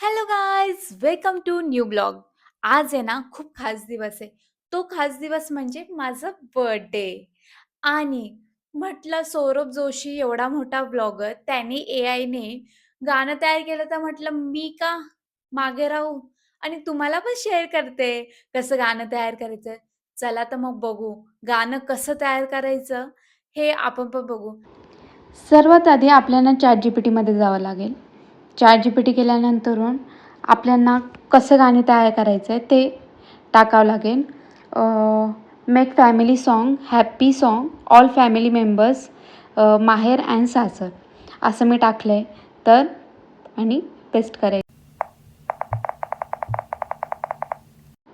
Hello guys, welcome to new blog. आज आहे ना खूप खास दिवस आहे. तो खास दिवस म्हणजे माझं बर्थडे. आणि म्हटलं सौरभ जोशी एवढा मोठा ब्लॉगर त्याने एआयने गाणं तयार केलं तर म्हटलं मी का मागे राहू आणि तुम्हाला पण शेअर करते कसं गाणं तयार करायचं. चला तर मग बघू गाणं कसं तयार करायचं हे आपण पण बघू. सर्वात आधी आपल्याला ChatGPTमध्ये जावं लागेल. ChatGPT केल्यानंतरून आपल्याला कसं गाणे तयार करायचं आहे ते टाकावं लागेल. Make family song, happy song, all family members, माहेर अँड सासर असं मी टाकलं आहे. तर आणि पेस्ट करायचं.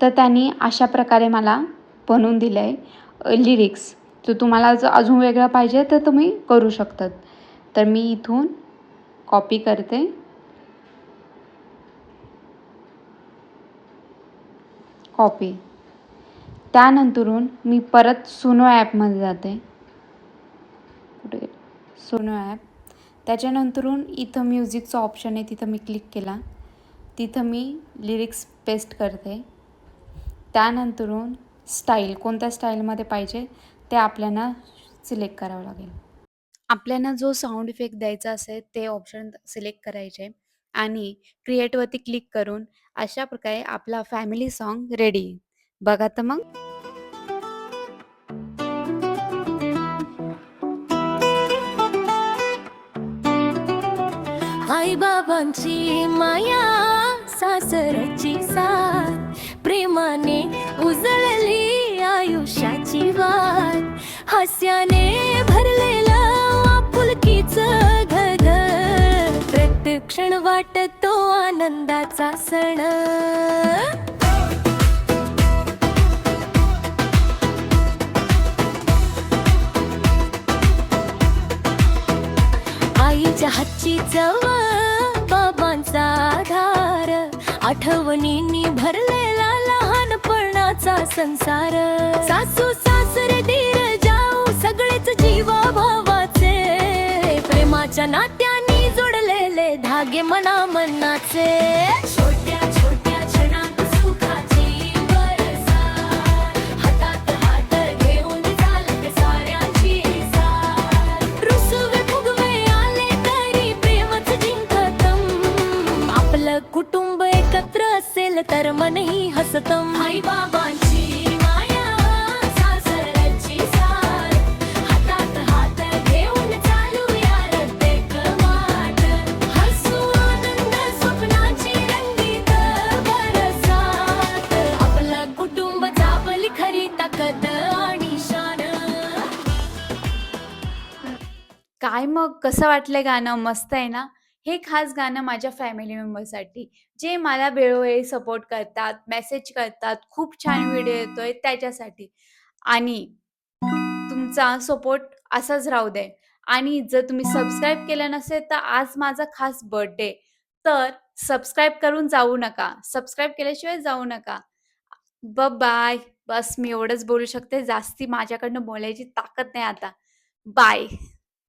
तर त्यांनी अशा प्रकारे मला बनवून दिलं आहे लिरिक्स. तर तुम्हाला जर अजून वेगळं पाहिजे तर तुम्ही करू शकतात. तर मी इथून कॉपी करते, कॉपी. त्यानंतरून मी परत सुनो ॲपमध्ये जाते. कुठे गेलं? सुनो ॲप. त्याच्यानंतरून इथं म्युझिकचा ऑप्शन आहे, तिथं मी क्लिक केला. तिथं मी लिरिक्स पेस्ट करते. त्यानंतरून स्टाईल, कोणत्या स्टाईलमध्ये पाहिजे ते आपल्याला सिलेक्ट करावं लागेल. आपल्याला जो साऊंड इफेक्ट द्यायचा असेल ते ऑप्शन सिलेक्ट करायचे आणि क्रिएटवरती क्लिक करून अशा प्रकारे आपला फॅमिली सॉन्ग रेडी. बघा तर मग. आई बाबांची माया, सासरची साथ, प्रेमाने उजळली आयुष्याची वाट, हास्याने भरलेलं आपुलकीच घर, प्रत्येक क्षण वाटतो आनंदाचा सण. आईच्या हातची चव, बाबांचा आधार, आठवणींनी भरलेला लहानपणाचा संसार, सासू सासरे दीर जाऊ सगळेच जीवा भावाचे, प्रेमाच्या नात्यानी जोडलेले धागे मना मनाचे. छोट्या छोट्या क्षणात सुखाची बरसात, हातात हात घेऊन चालते साऱ्यांची साथ, रुसवे फुगवे आले तरी प्रेमच जिंकतम, आपलं कुटुंब एकत्र असेल तर मनही हसतम. आई बाबांची माया, सासरची साथ, हातात हात घेऊन चालूया रत्तेक वाट, हसू आनंद स्वप्नाची रंगीत बरसात, आपलं कुटुंब आपली खरी ताकद आणि शान. काय मग कसं वाटलंय गाणं? मस्त आहे ना? हे खास गाणं माझ्या फॅमिली मेंबरसाठी, जे मला वेळोवेळी सपोर्ट करतात, मेसेज करतात, खूप छान व्हिडिओ येतोय त्याच्यासाठी. आणि तुमचा सपोर्ट असाच राहू दे. आणि जर तुम्ही सबस्क्राईब केलं नसेल, तर आज माझा खास बर्थडे. तर सबस्क्राईब करून जाऊ नका. सबस्क्राईब केल्याशिवाय जाऊ नका. बाय. बस मी एवढंच बोलू शकते. जास्ती माझ्याकडनं बोलायची ताकद नाही आता. बाय.